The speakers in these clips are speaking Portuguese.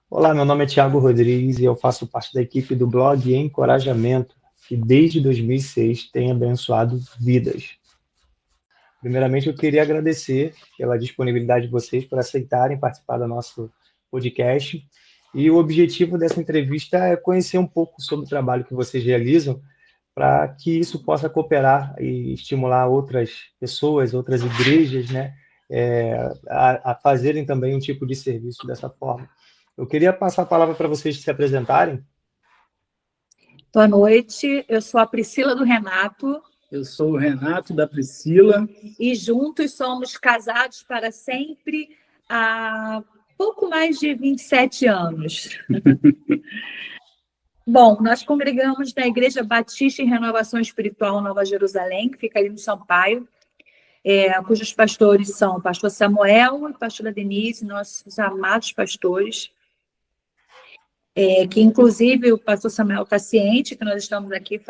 Olá, meu nome é Thiago Rodrigues e eu faço parte da equipe do blog Encorajamento, que desde 2006 tem abençoado vidas. Primeiramente, eu queria agradecer pela disponibilidade de vocês por aceitarem participar do nosso podcast. E o objetivo dessa entrevista é conhecer um pouco sobre o trabalho que vocês realizam, para que isso possa cooperar e estimular outras pessoas, outras igrejas, né, a fazerem também um tipo de serviço dessa forma. Eu queria passar a palavra para vocês se apresentarem. Boa noite, eu sou a Priscila do Renato. Eu sou o Renato da Priscila. E juntos somos casados para sempre há pouco mais de 27 anos. Bom, nós congregamos na Igreja Batista em Renovação Espiritual Nova Jerusalém, que fica ali no Sampaio, cujos pastores são o pastor Samuel e a pastora Denise, nossos amados pastores, que inclusive o pastor Samuel está ciente que nós estamos aqui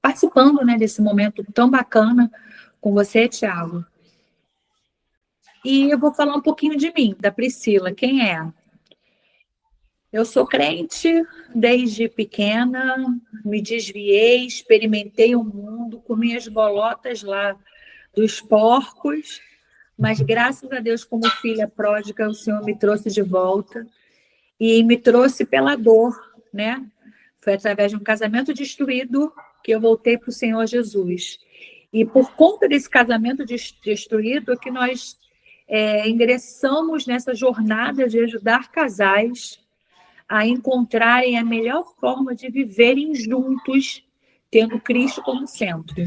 participando, né, desse momento tão bacana com você, Thiago. E eu vou falar um pouquinho de mim, da Priscila. Quem é? Eu sou crente desde pequena, me desviei, experimentei o mundo, comi as bolotas lá dos porcos, mas graças a Deus, como filha pródiga, o Senhor me trouxe de volta e me trouxe pela dor, né? Foi através de um casamento destruído que eu voltei para o Senhor Jesus. E por conta desse casamento destruído que nós ingressamos nessa jornada de ajudar casais a encontrarem a melhor forma de viverem juntos, tendo Cristo como centro.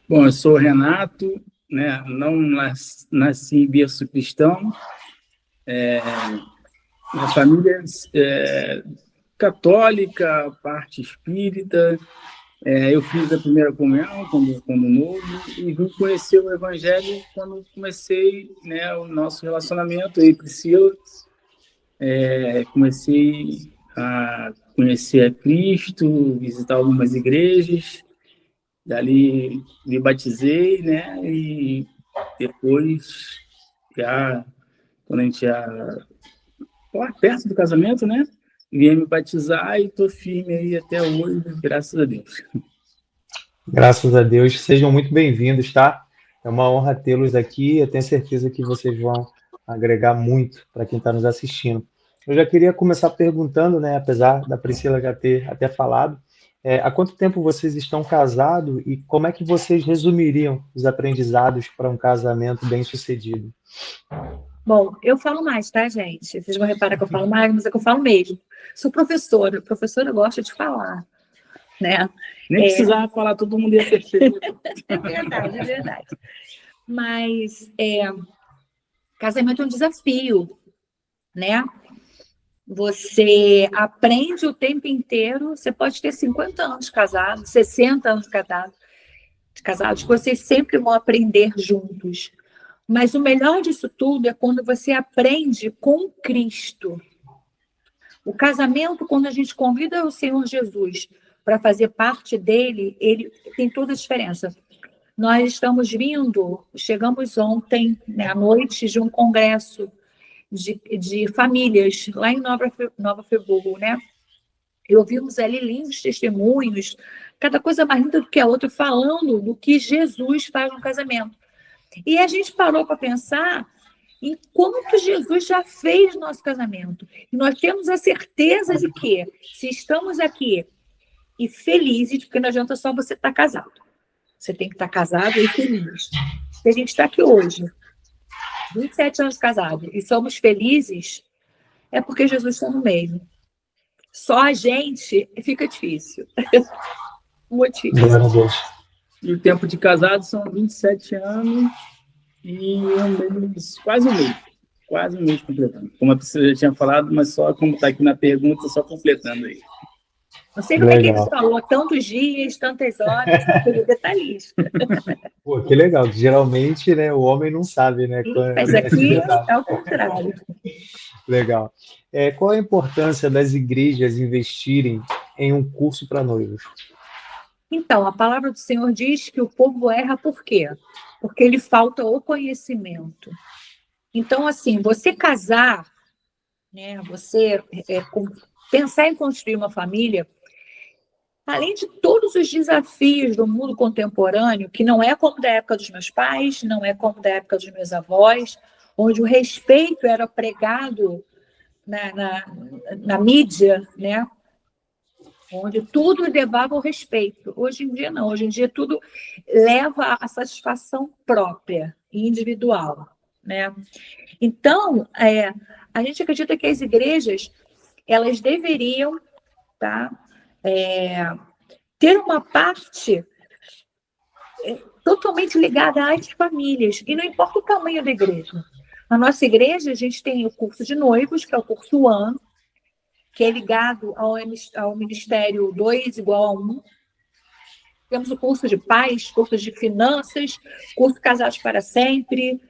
Bom, eu sou o Renato, né? Não nasci em berço cristão. Minha família é católica, parte espírita. Eu fiz a primeira comunhão quando novo e vim conhecer o Evangelho quando comecei, né, o nosso relacionamento aí, Priscila. Comecei a conhecer a Cristo, visitar algumas igrejas, dali me batizei, né, e depois, quando a gente lá perto do casamento, né, vim me batizar e estou firme aí até hoje, graças a Deus. Graças a Deus, sejam muito bem-vindos, tá? É uma honra tê-los aqui, eu tenho certeza que vocês vão agregar muito para quem está nos assistindo. Eu já queria começar perguntando, né, apesar da Priscila já ter até falado, há quanto tempo vocês estão casados e como é que vocês resumiriam os aprendizados para um casamento bem-sucedido? Bom, eu falo mais, tá, gente? Vocês vão reparar que eu falo mais, mas é que eu falo mesmo. Sou professora gosta de falar, né? Nem precisava falar, todo mundo ia perceber. É verdade. Mas casamento é um desafio, né? Você aprende o tempo inteiro, você pode ter 50 anos de casado, 60 anos de casados, vocês sempre vão aprender juntos. Mas o melhor disso tudo é quando você aprende com Cristo. O casamento, quando a gente convida o Senhor Jesus para fazer parte dele, ele tem toda a diferença. Nós chegamos ontem, né, à noite, de um congresso de famílias, lá em Nova Friburgo, né? E ouvimos ali lindos testemunhos, cada coisa mais linda do que a outra, falando do que Jesus faz no casamento. E a gente parou para pensar em quanto Jesus já fez no nosso casamento. E nós temos a certeza de que, se estamos aqui e felizes, porque não adianta só você estar casado. Você tem que estar casado e feliz. Se a gente está aqui hoje, 27 anos casados, e somos felizes, é porque Jesus está no meio. Só a gente fica difícil. Muito difícil. Glória a Deus. E o tempo de casado são 27 anos e quase um mês completando. Como a Priscila já tinha falado, mas só como está aqui na pergunta, só completando aí. Não sei como é que ele falou, tantos dias, tantas horas, tudo detalhista. Pô, que legal, geralmente, né, o homem não sabe, né? Mas aqui é o contrário. Legal. Qual a importância das igrejas investirem em um curso para noivos? Então, a palavra do Senhor diz que o povo erra por quê? Porque lhe falta o conhecimento. Então, assim, você casar né? Você pensar em construir uma família, além de todos os desafios do mundo contemporâneo, que não é como da época dos meus pais, não é como da época dos meus avós, onde o respeito era pregado na mídia, né? Onde tudo levava ao respeito. Hoje em dia, não. Hoje em dia, tudo leva à satisfação própria e individual, né? Então, a gente acredita que as igrejas, elas deveriam, tá, ter uma parte totalmente ligada às famílias, e não importa o tamanho da igreja. Na nossa igreja, a gente tem o curso de noivos, que é o curso One, que é ligado ao Ministério 2 igual a 1. Temos o curso de paz, curso de finanças, curso Casados para Sempre,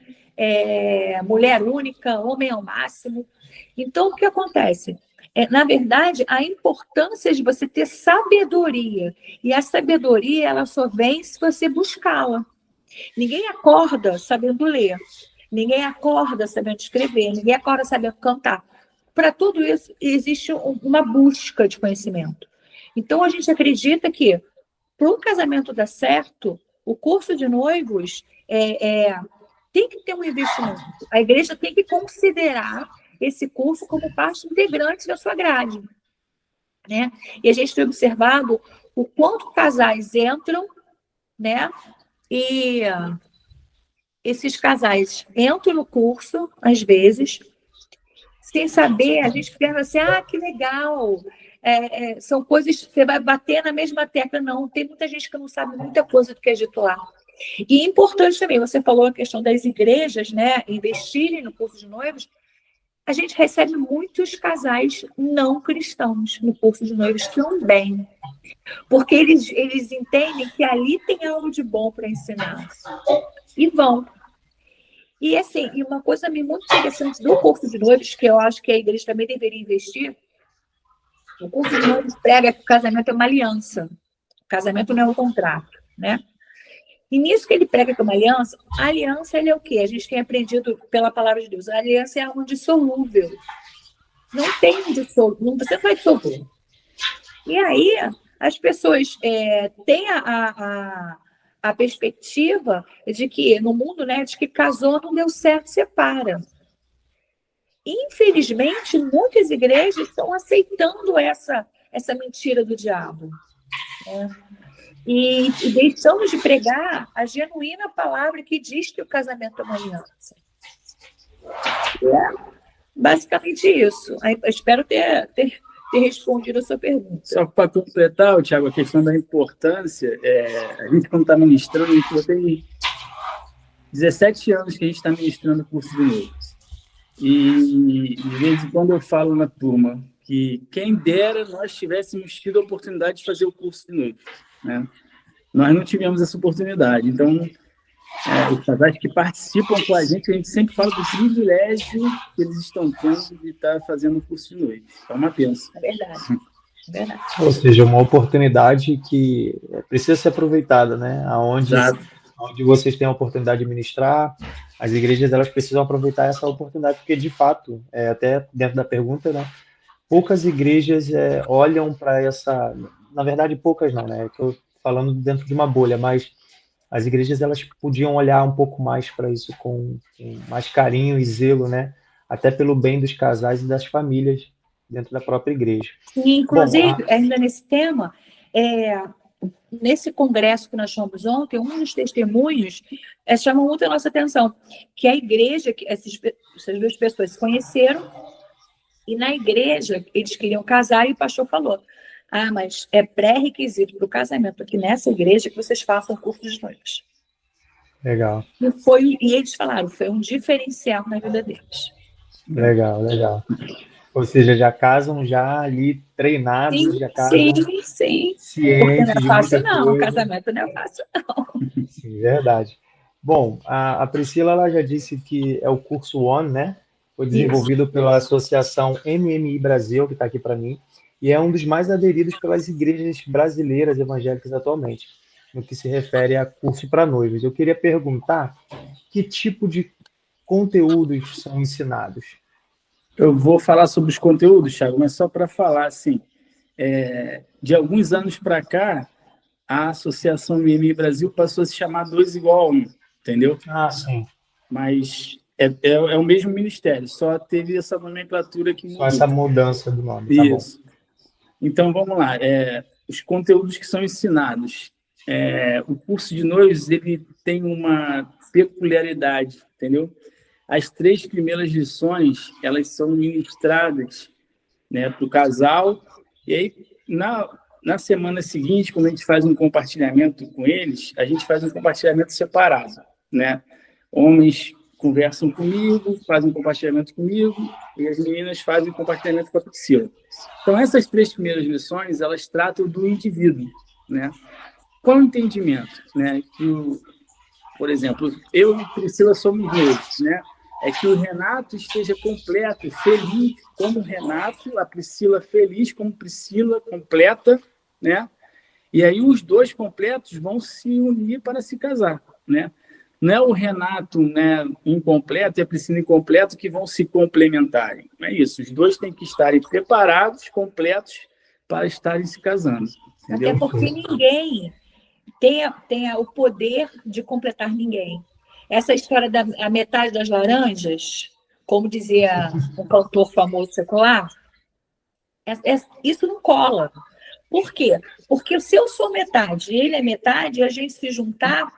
Mulher Única, Homem ao Máximo. Então, o que acontece? Na verdade, a importância de você ter sabedoria. E a sabedoria, ela só vem se você buscá-la. Ninguém acorda sabendo ler. Ninguém acorda sabendo escrever. Ninguém acorda sabendo cantar. Para tudo isso, existe uma busca de conhecimento. Então, a gente acredita que, para um casamento dar certo, o curso de noivos tem que ter um investimento. A igreja tem que considerar esse curso como parte integrante da sua grade, né? E a gente tem observado o quanto casais entram, né? E esses casais entram no curso, às vezes, sem saber, a gente pensa assim, que legal, são coisas, você vai bater na mesma tecla. Não, tem muita gente que não sabe muita coisa do que é dito lá. E importante também, você falou a questão das igrejas, né, investirem no curso de noivos. A gente recebe muitos casais não cristãos no curso de noivos também, porque eles entendem que ali tem algo de bom para ensinar, e vão. E assim, e uma coisa muito interessante do curso de noivos, que eu acho que a igreja também deveria investir, o curso de noivos prega que o casamento é uma aliança, o casamento não é um contrato, né? E nisso que ele prega que é uma aliança, a aliança ele é o quê? A gente tem aprendido pela palavra de Deus, a aliança é algo indissolúvel. Não tem dissolução, você não vai dissolver. E aí, as pessoas têm a perspectiva de que, no mundo, né, de que casou, não deu certo, separa. Infelizmente, muitas igrejas estão aceitando essa mentira do diabo, né? E deixamos de pregar a genuína palavra que diz que o casamento é uma aliança. Basicamente isso. Eu espero ter respondido a sua pergunta. Só para completar, Thiago, a questão da importância, a gente, quando está ministrando, a gente tem 17 anos que a gente está ministrando o curso de noivos. E, de vez em quando, eu falo na turma que quem dera nós tivéssemos tido a oportunidade de fazer o curso de noivos, né? Nós não tivemos essa oportunidade. Então, os casais que participam com a gente sempre fala do privilégio que eles estão tendo de estar fazendo o curso de noivos. É uma bênção. É verdade. É verdade. Ou seja, uma oportunidade que precisa ser aproveitada, né? Onde vocês têm a oportunidade de ministrar, as igrejas elas precisam aproveitar essa oportunidade, porque, de fato, até dentro da pergunta, né? Poucas igrejas olham para essa... Na verdade, poucas não, né? Estou falando dentro de uma bolha, mas as igrejas elas podiam olhar um pouco mais para isso com mais carinho e zelo, né? Até pelo bem dos casais e das famílias dentro da própria igreja. E, inclusive, ainda nesse tema, nesse congresso que nós fomos ontem, um dos testemunhos chamou muito a nossa atenção, que a igreja, que essas duas pessoas se conheceram, e na igreja eles queriam casar, e o pastor falou, mas é pré-requisito para o casamento aqui nessa igreja que vocês façam curso de noivos. Legal. E eles falaram, foi um diferencial na vida deles. Legal. Ou seja, já casam já ali treinados, sim, já casam sim. cientes. Porque não é fácil, não. O casamento não é fácil, não. Sim, verdade. Bom, a Priscila ela já disse que é o curso One, né? Foi desenvolvido pela Associação MMI Brasil, que está aqui para mim, e é um dos mais aderidos pelas igrejas brasileiras evangélicas atualmente, no que se refere a curso para noivos. Eu queria perguntar que tipo de conteúdos são ensinados? Eu vou falar sobre os conteúdos, Thiago, mas só para falar, assim, de alguns anos para cá, a Associação Mimi Brasil passou a se chamar 2 igual a 1, entendeu? Ah, sim. Mas é o mesmo ministério, só teve essa nomenclatura que Só mudou. essa mudança do nome, tá bom. Isso. Então, vamos lá. Os conteúdos que são ensinados. O curso de noivos, ele tem uma peculiaridade, entendeu? As 3 primeiras lições, elas são ministradas, né, para o casal, e aí, na semana seguinte, quando a gente faz um compartilhamento com eles, a gente faz um compartilhamento separado, né? Homens conversam comigo, fazem um compartilhamento comigo, e as meninas fazem um compartilhamento com a Priscila. Então, essas 3 primeiras lições, elas tratam do indivíduo, né? Qual o entendimento, né? Por exemplo, eu e Priscila somos noivos, né? É que o Renato esteja completo, feliz como Renato, a Priscila feliz como Priscila, completa, né? E aí os 2 completos vão se unir para se casar, né? Não é o Renato, né, incompleto e a Priscila incompleta que vão se complementarem. Não é isso. Os 2 têm que estarem preparados, completos, para estarem se casando. Entendeu? Até porque ninguém tem o poder de completar ninguém. Essa história da a metade das laranjas, como dizia um cantor famoso secular, isso não cola. Por quê? Porque se eu sou metade e ele é metade, a gente se juntar,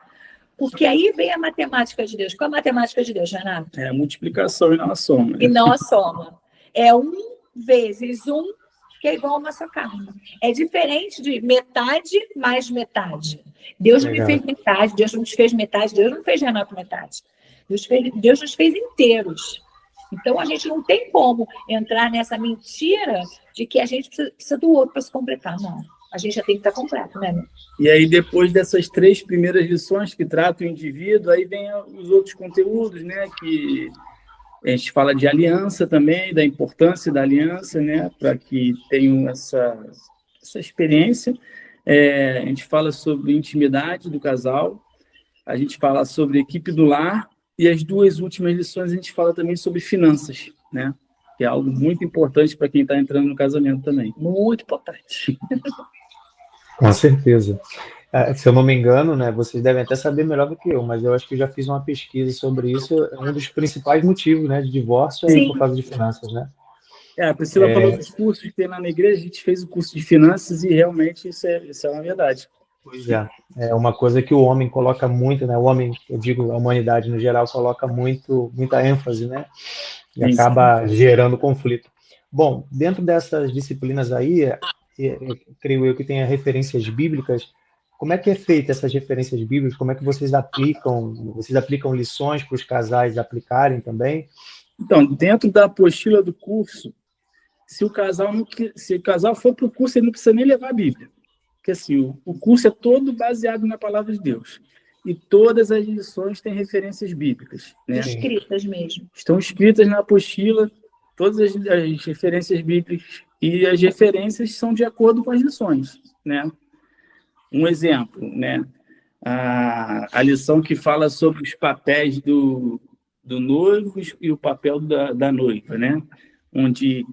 porque aí vem a matemática de Deus. Qual é a matemática de Deus, Renato? É a multiplicação e não a soma. E não a soma. É 1 vezes 1, que é igual a uma só carne. É diferente de metade mais metade. Deus não me fez metade, Deus não nos fez metade, Deus não fez Renato metade. Deus nos fez inteiros. Então, a gente não tem como entrar nessa mentira de que a gente precisa do outro para se completar. Não. A gente já tem que estar completo, né? E aí, depois dessas 3 primeiras lições que tratam o indivíduo, aí vem os outros conteúdos, né? Que a gente fala de aliança também, da importância da aliança, né? Para que tenham essa experiência. A gente fala sobre intimidade do casal, a gente fala sobre equipe do lar, e as 2 últimas lições a gente fala também sobre finanças, né? Que é algo muito importante para quem está entrando no casamento também. Muito importante. Com certeza. Se eu não me engano, né, vocês devem até saber melhor do que eu, mas eu acho que eu já fiz uma pesquisa sobre isso. Um dos principais motivos, né, de divórcio é por causa de finanças, né? A Priscila falou dos cursos que tem lá na igreja, a gente fez o curso de finanças e realmente isso é uma verdade. Pois é. É uma coisa que o homem coloca muito, né? O homem, eu digo, a humanidade no geral, coloca muita ênfase, né? E acaba gerando conflito. Bom, dentro dessas disciplinas aí, creio eu que tem referências bíblicas. Como é que é feita essas referências bíblicas? Como é que vocês aplicam? Vocês aplicam lições para os casais aplicarem também? Então, dentro da apostila do curso, se o casal for para o curso, ele não precisa nem levar a Bíblia. Porque assim, o curso é todo baseado na palavra de Deus. E todas as lições têm referências bíblicas, né? Escritas mesmo. Estão escritas na apostila, todas as referências bíblicas, e as referências são de acordo com as lições, né? Um exemplo, né? A lição que fala sobre os papéis do noivo e o papel da noiva, né? Onde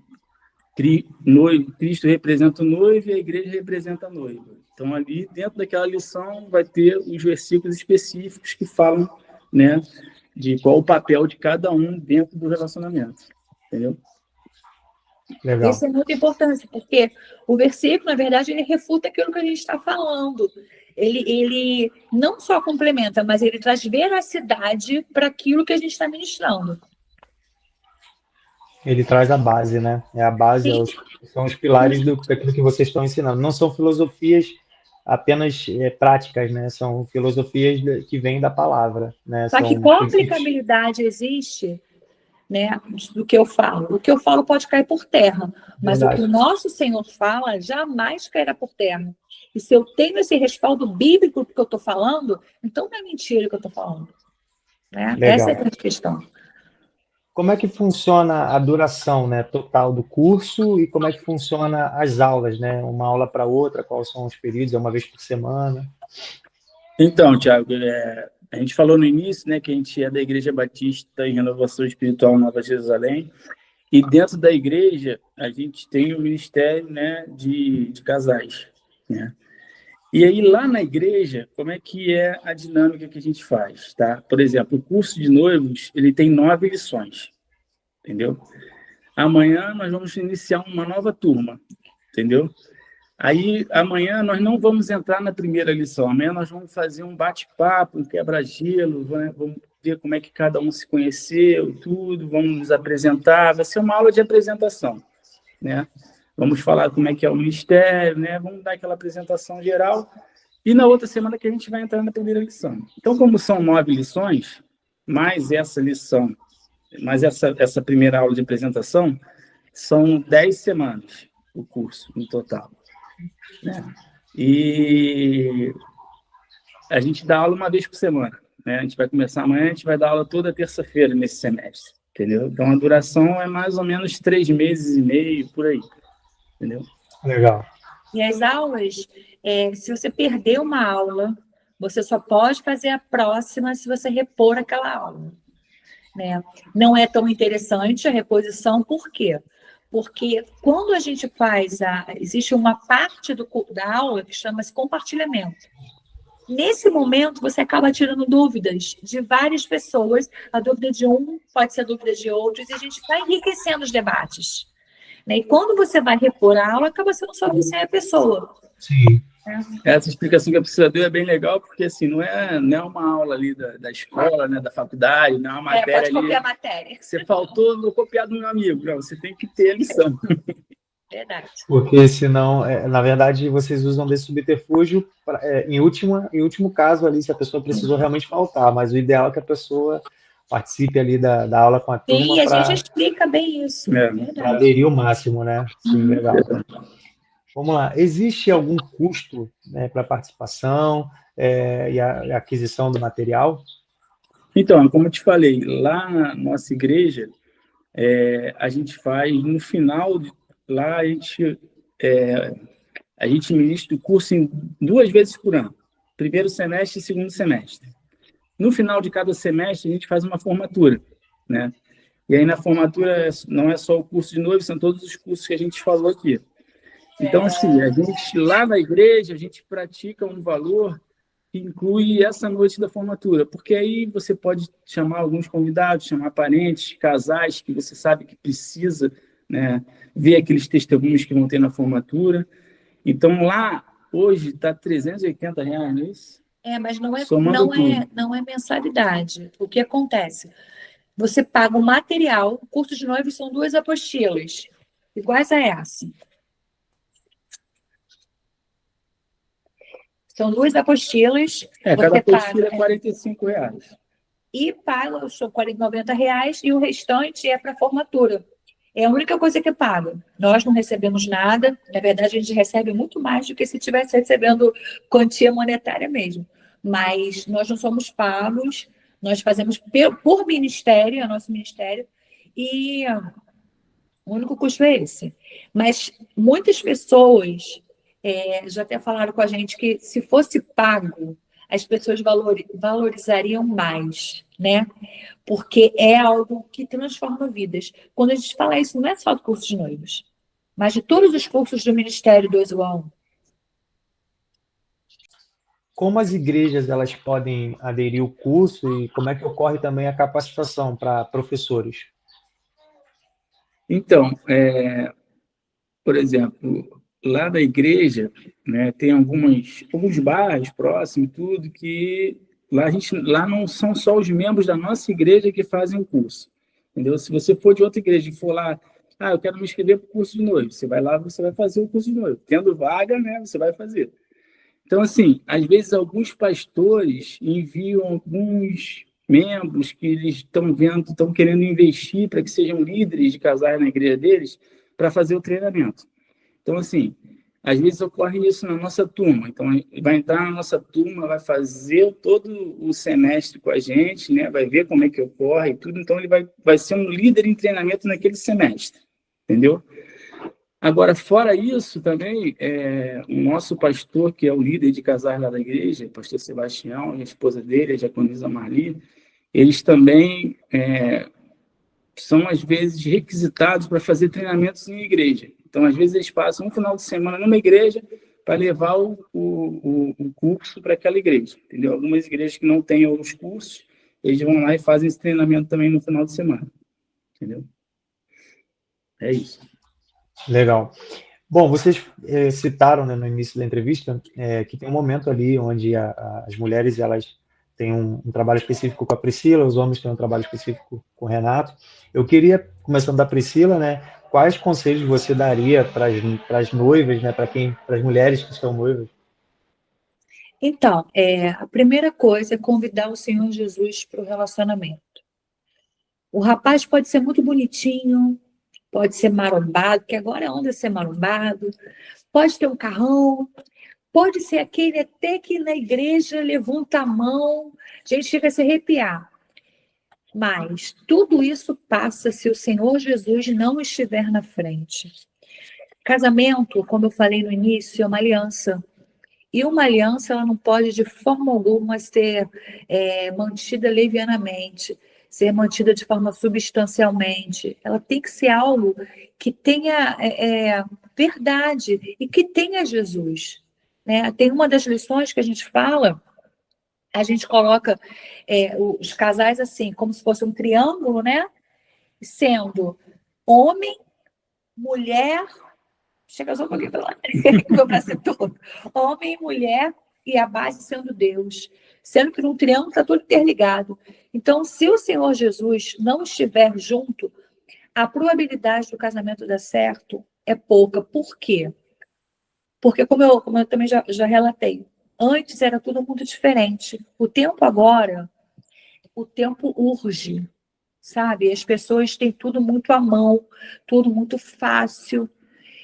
Cristo representa o noivo e a igreja representa a noiva. Então, ali, dentro daquela lição, vai ter os versículos específicos que falam, né, de qual o papel de cada um dentro do relacionamento. Entendeu? Legal. Isso é muito importante, porque o versículo, na verdade, ele refuta aquilo que a gente está falando. Ele não só complementa, mas ele traz veracidade para aquilo que a gente está ministrando. Ele traz a base, né? É a base, são os pilares daquilo que vocês estão ensinando. Não são filosofias apenas práticas, né? São filosofias que vêm da palavra, né? Só que qual aplicabilidade existe, né, do que eu falo? O que eu falo pode cair por terra, mas o que o nosso Senhor fala jamais cairá por terra. E se eu tenho esse respaldo bíblico que eu estou falando, então não é mentira que eu estou falando. Né? Essa é a grande questão. Como é que funciona a duração, né, total do curso e como é que funciona as aulas, né? Uma aula para outra, quais são os períodos? É uma vez por semana? Então, Thiago, a gente falou no início, né, que a gente é da Igreja Batista em Renovação Espiritual Nova Jerusalém, E dentro da igreja, a gente tem o ministério, né, de casais, né? E aí, lá na igreja, como é que é a dinâmica que a gente faz, tá? Por exemplo, o curso de noivos, ele tem 9 lições, entendeu? Amanhã nós vamos iniciar uma nova turma, entendeu? Aí, amanhã nós não vamos entrar na primeira lição, amanhã nós vamos fazer um bate-papo, um quebra-gelo, né? Vamos ver como é que cada um se conheceu, tudo, vamos nos apresentar, vai ser uma aula de apresentação, né? Vamos falar como é que é o ministério, né? Vamos dar aquela apresentação geral, e na outra semana que a gente vai entrar na primeira lição. Então, como são 9 lições, mais essa lição, mais essa primeira aula de apresentação, são 10 semanas o curso, no total, né? E a gente dá aula uma vez por semana, né? A gente vai começar amanhã, a gente vai dar aula toda terça-feira nesse semestre, entendeu? Então, a duração é mais ou menos 3 meses e meio, por aí, entendeu? Legal. E as aulas, se você perder uma aula, você só pode fazer a próxima se você repor aquela aula, né? Não é tão interessante a reposição, por quê? Porque quando a gente faz existe uma parte da aula que chama-se compartilhamento. Nesse momento, você acaba tirando dúvidas de várias pessoas. A dúvida de um pode ser a dúvida de outros, e a gente vai enriquecendo os debates, né? E quando você vai repor a aula, acaba sendo só você e a pessoa. Sim. Essa explicação que a professora deu é bem legal, porque assim, não é uma aula ali da escola, né, da faculdade, não é uma matéria pode copiar ali, a matéria. você faltou, vou copiar do meu amigo. Não, você tem que ter a lição. Verdade. Porque senão, na verdade, vocês usam desse subterfúgio em último caso ali, se a pessoa precisou realmente faltar, mas o ideal é que a pessoa participe ali da aula com a turma. Sim, a gente explica bem isso. Para aderir o máximo, né? Sim, legal. Vamos lá. Existe algum custo, né, para a participação e a aquisição do material? Então, como eu te falei, lá na nossa igreja, a gente faz, no final, lá a gente ministra o curso 2 vezes por ano, primeiro semestre e segundo semestre. No final de cada semestre, a gente faz uma formatura, né? E aí, na formatura, não é só o curso de noivo, são todos os cursos que a gente falou aqui. Então, assim, a gente, lá na igreja, a gente pratica um valor que inclui essa noite da formatura, porque aí você pode chamar alguns convidados, chamar parentes, casais que você sabe que precisa, né, ver aqueles testemunhos que vão ter na formatura. Então, lá, hoje, está R$380, não é isso? Mas não é mensalidade. O que acontece? Você paga o material, o curso de noivos são 2 apostilas, iguais a essa. São 2 apostilas. Cada apostila é R$45. E paga os R$90, e o restante é para formatura. É a única coisa que paga. Nós não recebemos nada. Na verdade, a gente recebe muito mais do que se estivesse recebendo quantia monetária mesmo. Mas nós não somos pagos. Nós fazemos por ministério, é nosso ministério. E o único custo é esse. Mas muitas pessoas já até falaram com a gente que, se fosse pago, as pessoas valorizariam mais, né? Porque é algo que transforma vidas. Quando a gente fala isso, não é só do curso de noivos, mas de todos os cursos do Ministério 2 a 1. Como as igrejas elas podem aderir ao curso e como é que ocorre também a capacitação para professores? Então, por exemplo, lá da igreja, né, tem alguns bairros próximos, tudo, que lá não são só os membros da nossa igreja que fazem o curso, entendeu? Se você for de outra igreja e for lá, eu quero me inscrever para o curso de noivo, você vai lá, você vai fazer o curso de noivo. Tendo vaga, né, você vai fazer. Então, assim, às vezes alguns pastores enviam alguns membros que eles estão querendo investir para que sejam líderes de casais na igreja deles, para fazer o treinamento. Então, assim, às vezes ocorre isso na nossa turma. Então, ele vai entrar na nossa turma, vai fazer todo o semestre com a gente, né? Vai ver como é que ocorre e tudo. Então, ele vai ser um líder em treinamento naquele semestre, entendeu? Agora, fora isso, também, o nosso pastor, que é o líder de casais lá da igreja, o pastor Sebastião, e a esposa dele, a diaconisa Marli, eles também são, às vezes, requisitados para fazer treinamentos em igreja. Então, às vezes, eles passam um final de semana numa igreja para levar o curso para aquela igreja, entendeu? Algumas igrejas que não têm os cursos, eles vão lá e fazem esse treinamento também no final de semana, entendeu? É isso. Legal. Bom, vocês citaram, né, no início da entrevista que tem um momento ali onde as mulheres elas têm um trabalho específico com a Priscila, os homens têm um trabalho específico com o Renato. Eu queria, começando da Priscila, né, quais conselhos você daria para as noivas, né, para as mulheres que estão noivas? Então, a primeira coisa é convidar o Senhor Jesus para o relacionamento. O rapaz pode ser muito bonitinho, pode ser marombado, que agora é onda ser marombado, pode ter um carrão, pode ser aquele até que na igreja levanta a mão, a gente chega a se arrepiar. Mas tudo isso passa se o Senhor Jesus não estiver na frente. Casamento, como eu falei no início, é uma aliança. E uma aliança ela não pode de forma alguma ser mantida levianamente, ser mantida de forma substancialmente. Ela tem que ser algo que tenha verdade e que tenha Jesus. Né? Tem uma das lições que a gente fala, a gente coloca os casais assim, como se fosse um triângulo, né? Sendo homem, mulher, chega só um pouquinho para lá, meu braço todo. Homem, mulher e a base sendo Deus. Sendo que num triângulo está tudo interligado. Então, se o Senhor Jesus não estiver junto, a probabilidade do casamento dar certo é pouca. Por quê? Porque, como eu também já relatei, antes era tudo muito diferente. O tempo agora, o tempo urge, sabe? As pessoas têm tudo muito à mão, tudo muito fácil.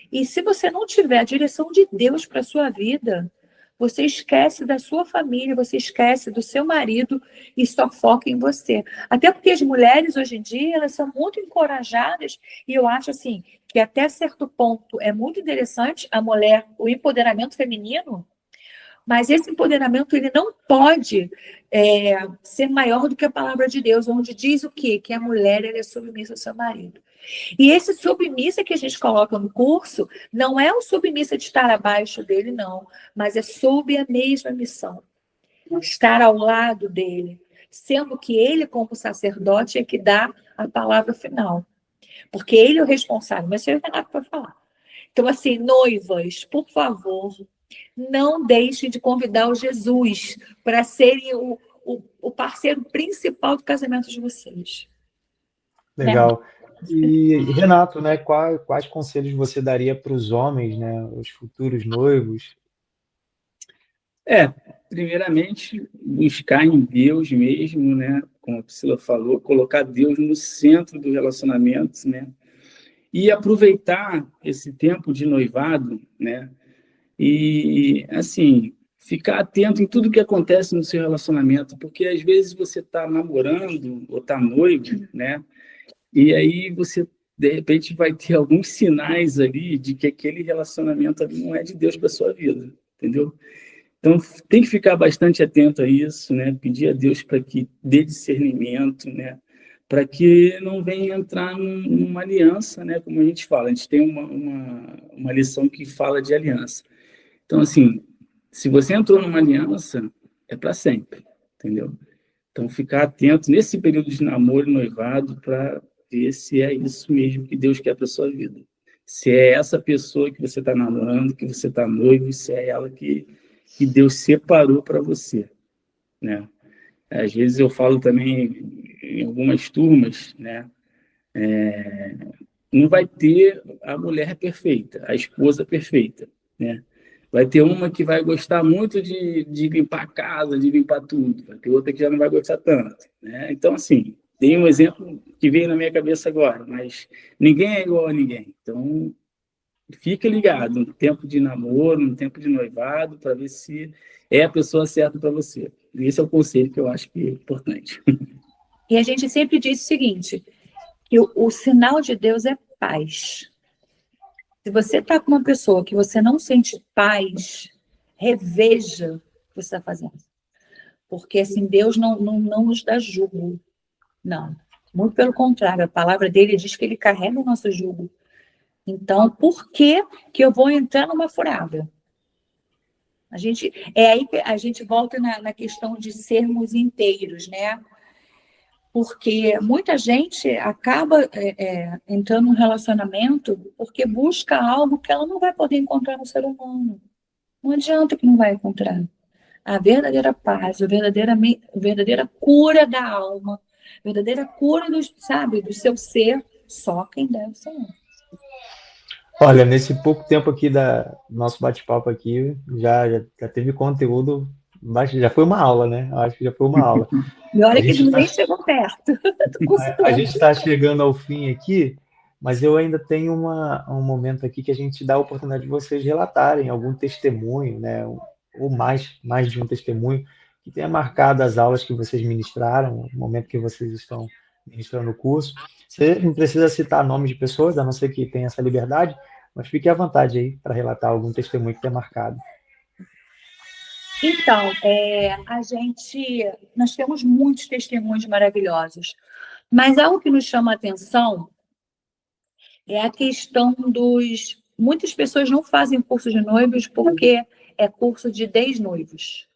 E se você não tiver a direção de Deus para a sua vida, você esquece da sua família, você esquece do seu marido e só foca em você. Até porque as mulheres hoje em dia, elas são muito encorajadas e eu acho assim, que até certo ponto é muito interessante a mulher, o empoderamento feminino, mas esse empoderamento ele não pode ser maior do que a palavra de Deus, onde diz o quê? Que a mulher ela é submissa ao seu marido. E esse submissa que a gente coloca no curso não é o submissa de estar abaixo dele, não, mas é sob a mesma missão. Estar ao lado dele, sendo que ele, como sacerdote, é que dá a palavra final. Porque ele é o responsável, mas o Renato pode falar. Então, assim, noivas, por favor, não deixem de convidar o Jesus para serem o parceiro principal do casamento de vocês. Legal. Né? E Renato, né, quais conselhos você daria para os homens, né, os futuros noivos? Primeiramente, buscar em Deus mesmo, né, como a Priscila falou, colocar Deus no centro do relacionamento, né, e aproveitar esse tempo de noivado, né, e, assim, ficar atento em tudo que acontece no seu relacionamento, porque às vezes você está namorando ou está noivo, né, e aí você, de repente, vai ter alguns sinais ali de que aquele relacionamento ali não é de Deus para sua vida, entendeu? Então, tem que ficar bastante atento a isso, né? Pedir a Deus para que dê discernimento, né? Para que não venha entrar numa aliança, né? Como a gente fala, a gente tem uma lição que fala de aliança. Então, assim, se você entrou numa aliança, é para sempre, entendeu? Então, ficar atento nesse período de namoro e noivado para ver se é isso mesmo que Deus quer para sua vida. Se é essa pessoa que você está namorando, que você está noivo, se é ela que Deus separou para você, né? Às vezes eu falo também em algumas turmas, né? Não vai ter a mulher perfeita, a esposa perfeita, né? Vai ter uma que vai gostar muito de limpar a casa, de limpar tudo. Vai ter outra que já não vai gostar tanto, né? Então, assim, tem um exemplo que veio na minha cabeça agora, mas ninguém é igual a ninguém. Então, fica ligado no tempo de namoro, no tempo de noivado, para ver se é a pessoa certa para você. Esse é o conselho que eu acho que é importante. E a gente sempre diz o seguinte, que o sinal de Deus é paz. Se você está com uma pessoa que você não sente paz, reveja o que você está fazendo. Porque, assim, Deus não nos dá jugo. Não. Muito pelo contrário, a palavra dele diz que ele carrega o nosso jugo. Então, por que eu vou entrar numa furada? É aí que a gente volta na questão de sermos inteiros, né? Porque muita gente acaba entrando num relacionamento porque busca algo que ela não vai poder encontrar no ser humano. Não adianta que não vai encontrar. A verdadeira paz, a verdadeira cura da alma, a verdadeira cura do seu ser, só quem deve ser. Olha, nesse pouco tempo aqui do nosso bate-papo aqui, já teve conteúdo, mas já foi uma aula, né? Eu acho que já foi uma aula. E olha que gente nem chegou perto do curso a gente está chegando ao fim aqui, mas eu ainda tenho um momento aqui que a gente dá a oportunidade de vocês relatarem algum testemunho, né? Ou mais de um testemunho que tenha marcado as aulas que vocês ministraram, o momento que vocês estão ministrando o curso. Você não precisa citar nomes de pessoas, a não ser que tenha essa liberdade, mas fique à vontade aí para relatar algum testemunho que tenha marcado. Então, nós temos muitos testemunhos maravilhosos, mas algo que nos chama a atenção é a questão dos... Muitas pessoas não fazem curso de noivos porque é curso de desnoivos.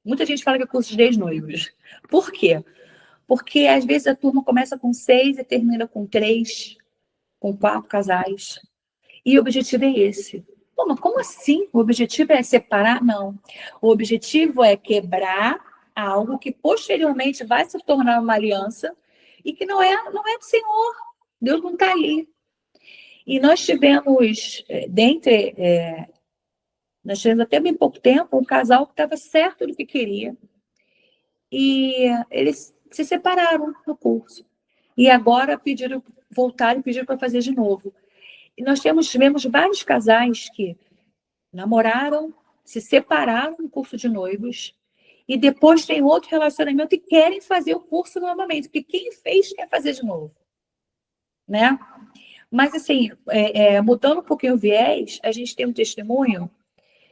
Muita gente fala que é curso de desnoivos. Por quê? Porque, às vezes, a turma começa com 6 e termina com 3, com 4 casais. E o objetivo é esse. Pô, mas como assim? O objetivo é separar? Não. O objetivo é quebrar algo que, posteriormente, vai se tornar uma aliança e que não é do Senhor. Deus não está ali. E nós tivemos, nós tivemos até bem pouco tempo, um casal que estava certo do que queria. E eles se separaram no curso. E agora voltaram e pediram para fazer de novo. E nós tivemos vários casais que namoraram, se separaram no curso de noivos, e depois tem outro relacionamento e querem fazer o curso novamente, porque quem fez quer fazer de novo. Né? Mas, assim, mudando um pouquinho o viés, a gente tem um testemunho,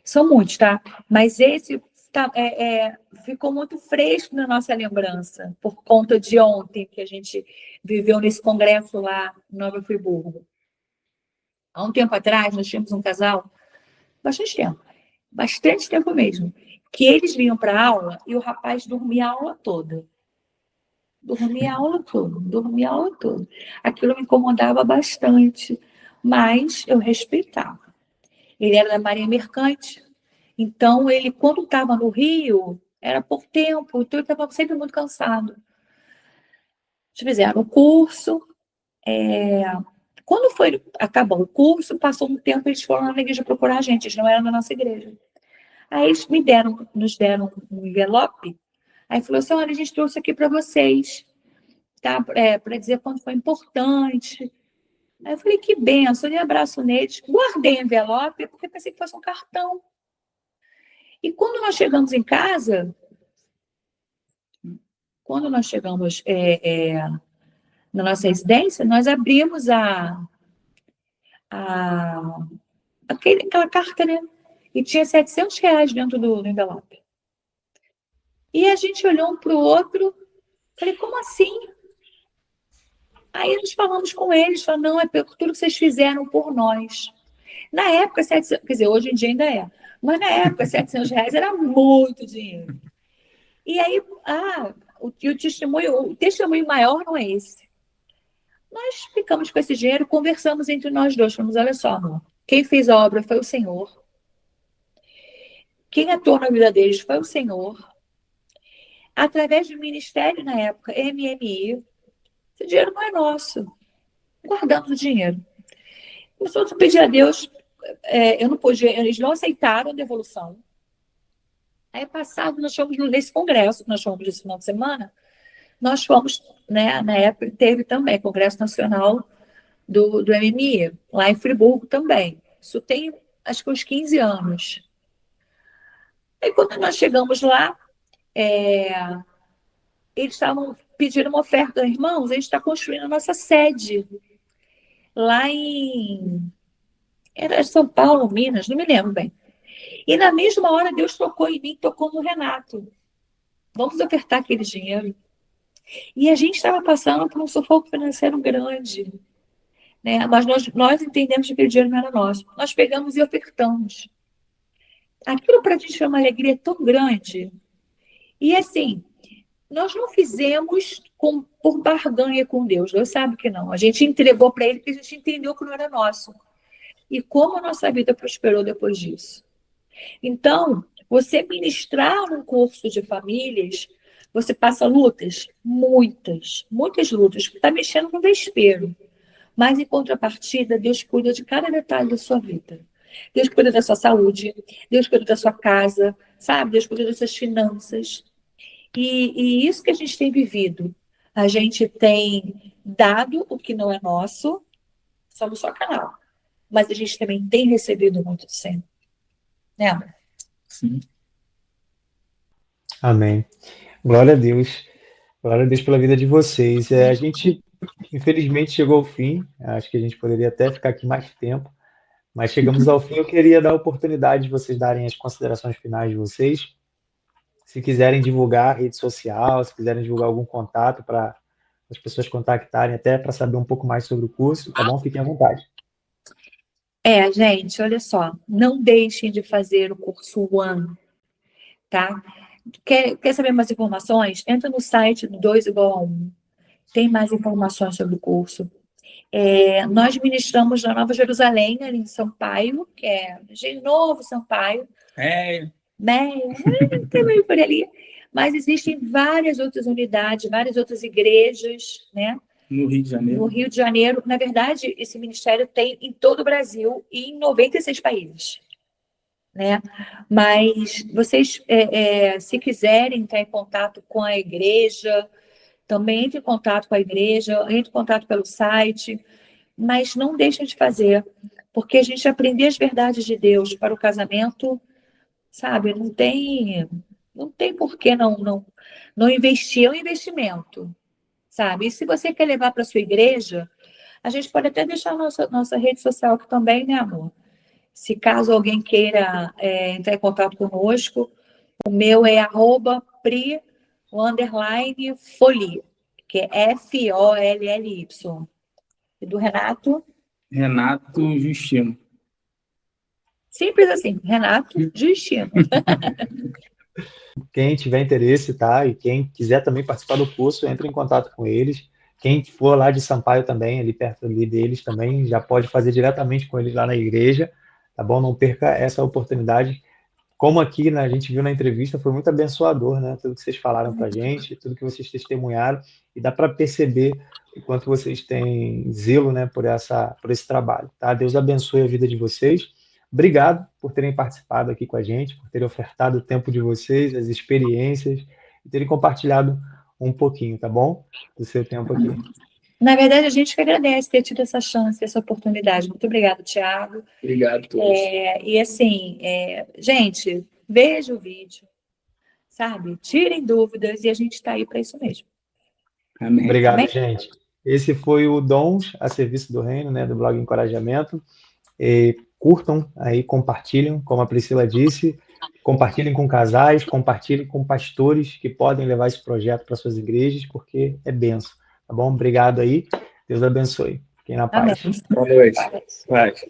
são muitos, tá? Mas esse ficou muito fresco na nossa lembrança, por conta de ontem, que a gente viveu nesse congresso lá em Nova Friburgo. Há um tempo atrás, nós tínhamos um casal, bastante tempo mesmo, que eles vinham para a aula e o rapaz dormia a aula toda. Dormia a aula toda. Aquilo me incomodava bastante, mas eu respeitava. Ele era da Marinha Mercante, então ele, quando estava no Rio, era por tempo, então ele estava sempre muito cansado. Eles fizeram o curso, quando acabou o curso, passou um tempo, eles foram na igreja procurar a gente, eles não eram da nossa igreja. Aí eles nos deram um envelope, aí falou assim, olha, a gente trouxe aqui para vocês, tá? Para dizer quanto foi importante. Aí eu falei, que benção, e abraço neles. Guardei o envelope, porque pensei que fosse um cartão. E quando nós chegamos em casa, na nossa residência, nós abrimos aquela carta, né? E tinha R$700 dentro do envelope. E a gente olhou um para o outro, falei, como assim? Aí nós falamos com eles, falamos, não, é por tudo que vocês fizeram por nós. Na época, 700, quer dizer, hoje em dia ainda é, mas na época, R$700 era muito dinheiro. E aí, o testemunho maior não é esse. Nós ficamos com esse dinheiro, conversamos entre nós dois, falamos, olha só, amor, quem fez a obra foi o Senhor. Quem atuou na vida deles foi o Senhor. Através do ministério, na época, MMI, esse dinheiro não é nosso. Guardamos o dinheiro. Começamos a pedir a Deus, eu não podia, eles não aceitaram a devolução. Aí, passado, nós fomos nesse congresso, nós fomos esse final de semana, nós fomos, né, na época, teve também Congresso Nacional do MMI, lá em Friburgo também. Isso tem, acho que uns 15 anos. Aí, quando nós chegamos lá, eles estavam pedindo uma oferta. Irmãos, a gente está construindo a nossa sede lá era São Paulo, Minas, não me lembro bem. E na mesma hora, Deus tocou em mim, tocou no Renato. Vamos ofertar aquele dinheiro. E a gente estava passando por um sufoco financeiro grande, né? Mas nós entendemos que aquele dinheiro não era nosso. Nós pegamos e ofertamos. Aquilo para a gente foi uma alegria tão grande. E assim, nós não fizemos por barganha com Deus. Deus sabe que não. A gente entregou para Ele porque a gente entendeu que não era nosso. E como a nossa vida prosperou depois disso. Então, você ministrar um curso de famílias, você passa lutas, muitas lutas, que está mexendo com desespero. Mas, em contrapartida, Deus cuida de cada detalhe da sua vida. Deus cuida da sua saúde, Deus cuida da sua casa, sabe? Deus cuida das suas finanças. E isso que a gente tem vivido. A gente tem dado o que não é nosso, somos só canal. Mas a gente também tem recebido muito sempre. Né, amor? Sim. Amém. Glória a Deus. Glória a Deus pela vida de vocês. A gente, infelizmente, chegou ao fim. Acho que a gente poderia até ficar aqui mais tempo. Mas chegamos ao fim. Eu queria dar a oportunidade de vocês darem as considerações finais de vocês. Se quiserem divulgar a rede social, se quiserem divulgar algum contato para as pessoas contactarem, até para saber um pouco mais sobre o curso, tá bom? Fiquem à vontade. Gente, olha só, não deixem de fazer o curso One, tá? Quer saber mais informações? Entra no site do 2 igual a 1. Tem mais informações sobre o curso. Nós ministramos na Nova Jerusalém, ali em Sampaio, que é de Novo Sampaio. Também por ali. Mas existem várias outras unidades, várias outras igrejas, né? No Rio de Janeiro. No Rio de Janeiro. Na verdade, esse ministério tem em todo o Brasil e em 96 países. Né? Mas vocês, se quiserem entrar em contato com a igreja, também entre em contato com a igreja, entre em contato pelo site, mas não deixem de fazer, porque a gente aprender as verdades de Deus para o casamento, sabe, não tem por que não investir, é um investimento, sabe? E se você quer levar para a sua igreja, a gente pode até deixar a nossa rede social aqui também, né, amor? Se caso alguém queira entrar em contato conosco, o meu é @pri_folie, que é FOLLY. E do Renato? Renato Justino. Simples assim, Renato Justino. Quem tiver interesse, tá? E quem quiser também participar do curso, entre em contato com eles. Quem for lá de Sampaio também, ali perto ali deles também, já pode fazer diretamente com eles lá na igreja, tá bom? Não perca essa oportunidade. Como aqui, né, a gente viu na entrevista, foi muito abençoador, né? Tudo que vocês falaram para a gente, tudo que vocês testemunharam, e dá para perceber o quanto vocês têm zelo, né, por esse trabalho, tá? Deus abençoe a vida de vocês. Obrigado por terem participado aqui com a gente, por terem ofertado o tempo de vocês, as experiências, e terem compartilhado um pouquinho, tá bom? Do seu tempo aqui. Na verdade, a gente que agradece ter tido essa chance, essa oportunidade. Muito obrigada, Thiago. Obrigado a todos. E assim, gente, veja o vídeo, sabe? Tirem dúvidas e a gente está aí para isso mesmo. Amém. Obrigado, Amém? gente. Esse foi o Dons a Serviço do Reino, né, do blog Encorajamento. Curtam aí, compartilhem, como a Priscila disse, compartilhem com casais, compartilhem com pastores que podem levar esse projeto para suas igrejas, porque é benção, tá bom? Obrigado aí, Deus abençoe. Fiquem na paz. Boa noite. Paz.